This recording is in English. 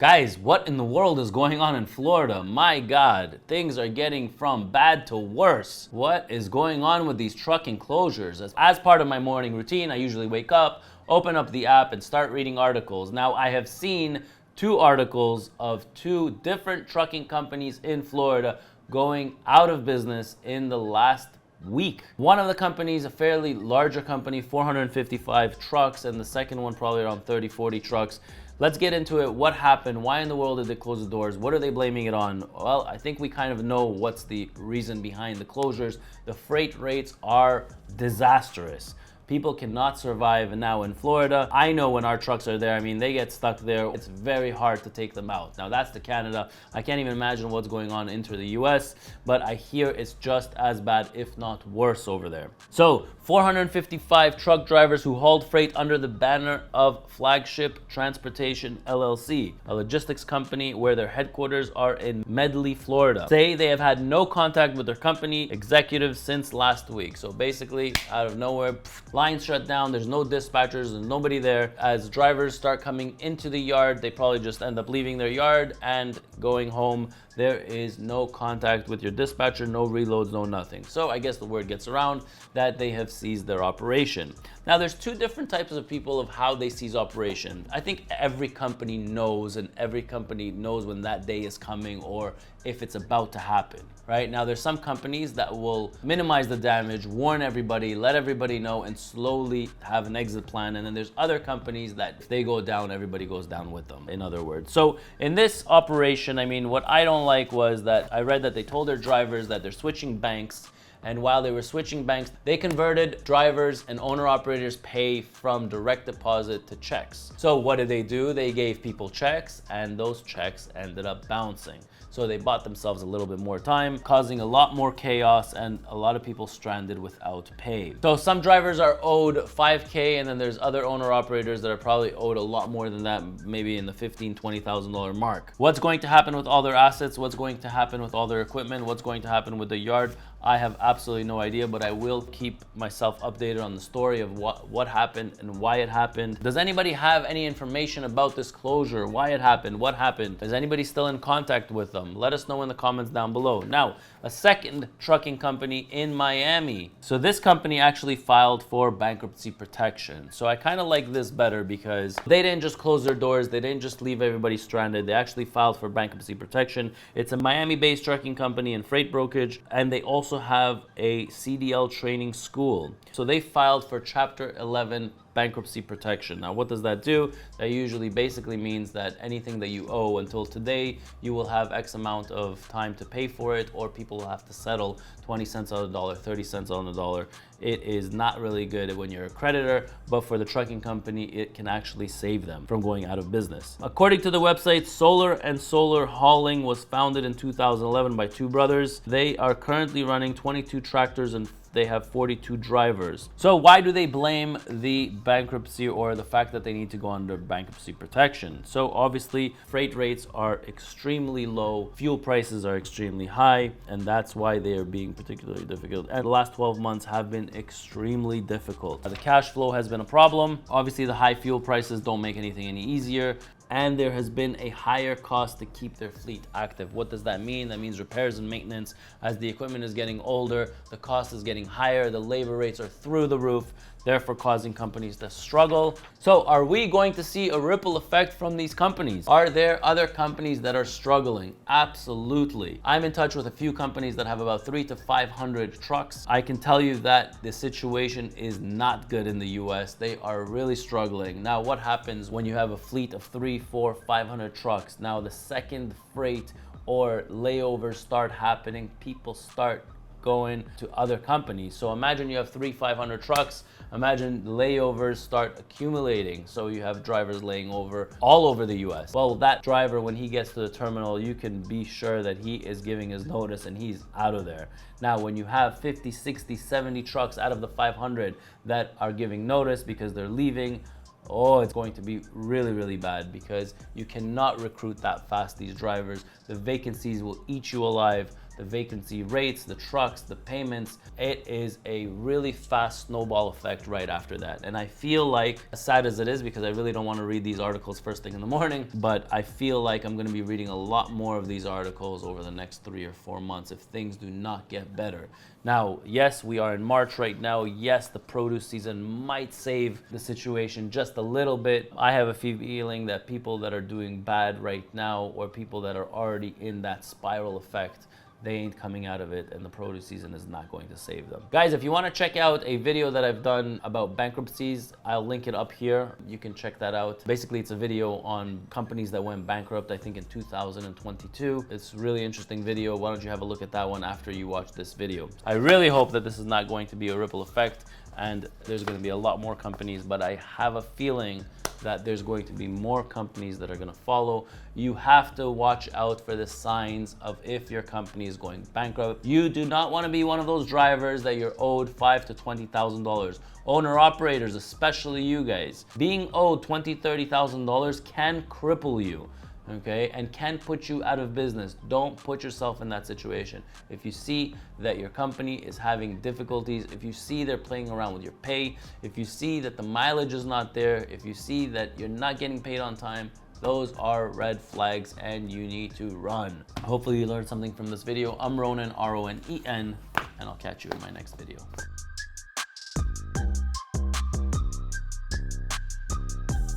Guys, what in the world is going on in Florida? My God, things are getting from bad to worse. What is going on with these truck enclosures? As part of my morning routine, I usually wake up, open up the app, and start reading articles. Now, I have seen two articles of two different trucking companies in Florida going out of business in the last week. One of the companies, a fairly larger company, 455 trucks, and the second one probably around 30, 40 trucks. Let's get into it. What happened? Why in the world did they close the doors? What are they blaming it on? Well, I think we kind of know what's the reason behind the closures. The freight rates are disastrous. People cannot survive now in Florida. I know when our trucks are there, I mean, they get stuck there. It's very hard to take them out. Now that's to Canada. I can't even imagine what's going on into the US, but I hear it's just as bad, if not worse over there. So 455 truck drivers who hauled freight under the banner of Flagship Transportation LLC, a logistics company where their headquarters are in Medley, Florida, say they have had no contact with their company executives since last week. So basically, out of nowhere, lines shut down, there's no dispatchers, there's nobody there. As drivers start coming into the yard, they probably just end up leaving their yard and going home. There is no contact with your dispatcher, no reloads, no nothing. So I guess the word gets around that they have seized their operation. Now there's two different types of people of how they seize operation. I think every company knows, and every company knows when that day is coming or if it's about to happen, right? Now there's some companies that will minimize the damage, warn everybody, let everybody know, and slowly have an exit plan. And then there's other companies that if they go down, everybody goes down with them, in other words. So in this operation, I mean, what I don't like was that I read that they told their drivers that they're switching banks. And while they were switching banks, they converted drivers and owner-operators pay from direct deposit to checks. So what did they do? They gave people checks, and those checks ended up bouncing. So they bought themselves a little bit more time, causing a lot more chaos and a lot of people stranded without pay. So some drivers are owed $5K, and then there's other owner-operators that are probably owed a lot more than that, maybe in the $15,000, $20,000 mark. What's going to happen with all their assets? What's going to happen with all their equipment? What's going to happen with the yard? I have absolutely no idea, but I will keep myself updated on the story of what happened and why it happened. Does anybody have any information about this closure? Why it happened? What happened? Is anybody still in contact with them? Let us know in the comments down below. Now, a second trucking company in Miami. So this company actually filed for bankruptcy protection. So I kind of like this better because they didn't just close their doors. They didn't just leave everybody stranded. They actually filed for bankruptcy protection. It's a Miami-based trucking company and freight brokerage, and they also have a CDL training school. So they filed for Chapter 11 bankruptcy protection. Now, what does that do? That usually basically means that anything that you owe until today, you will have X amount of time to pay for it, or people will have to settle 20 cents on the dollar, 30 cents on the dollar. It is not really good when you're a creditor, but for the trucking company, it can actually save them from going out of business. According to the website, Solar and Solar Hauling was founded in 2011 by two brothers. They are currently running 22 tractors and they have 42 drivers. So why do they blame the bankruptcy or the fact that they need to go under bankruptcy protection? So obviously freight rates are extremely low, fuel prices are extremely high, and that's why they are being particularly difficult. And the last 12 months have been extremely difficult. The cash flow has been a problem. Obviously the high fuel prices don't make anything any easier. And there has been a higher cost to keep their fleet active. What does that mean? That means repairs and maintenance. As the equipment is getting older, the cost is getting higher, the labor rates are through the roof, therefore causing companies to struggle. So are we going to see a ripple effect from these companies? Are there other companies that are struggling? Absolutely. I'm in touch with a few companies that have about 300 to 500 trucks. I can tell you that the situation is not good in the US. They are really struggling. Now, what happens when you have a fleet of 300, 400, 500 trucks? Now, the second freight or layovers start happening, people start going to other companies. So imagine you have 300, 500 trucks. Imagine layovers start accumulating. So you have drivers laying over all over the US. Well, that driver, when he gets to the terminal, you can be sure that he is giving his notice and he's out of there. Now, when you have 50, 60, 70 trucks out of the 500 that are giving notice because they're leaving, oh, it's going to be really, really bad because you cannot recruit that fast these drivers. The vacancies will eat you alive. the vacancy rates, the trucks, the payments. It is a really fast snowball effect right after that. And I feel like, as sad as it is, because I really don't want to read these articles first thing in the morning, but I feel like I'm going to be reading a lot more of these articles over the next 3 or 4 months if things do not get better. Now, yes, we are in March right now. Yes, the produce season might save the situation just a little bit. I have a feeling that people that are doing bad right now, or people that are already in that spiral effect, they ain't coming out of it, and the produce season is not going to save them. Guys, if you want to check out a video that I've done about bankruptcies, I'll link it up here. You can check that out. Basically, it's a video on companies that went bankrupt, I think in 2022. It's a really interesting video. Why don't you have a look at that one after you watch this video? I really hope that this is not going to be a ripple effect and there's going to be a lot more companies, but I have a feeling that there's going to be more companies that are going to follow. You have to watch out for the signs of if your company is going bankrupt. You do not want to be one of those drivers that you're owed $5,000 to $20,000. Owner operators, especially you guys, being owed $20,000, $30,000 can cripple you. Okay, and can put you out of business. Don't put yourself in that situation. If you see that your company is having difficulties, if you see they're playing around with your pay, if you see that the mileage is not there, if you see that you're not getting paid on time, those are red flags and you need to run. Hopefully you learned something from this video. I'm Ronen, R-O-N-E-N, and I'll catch you in my next video.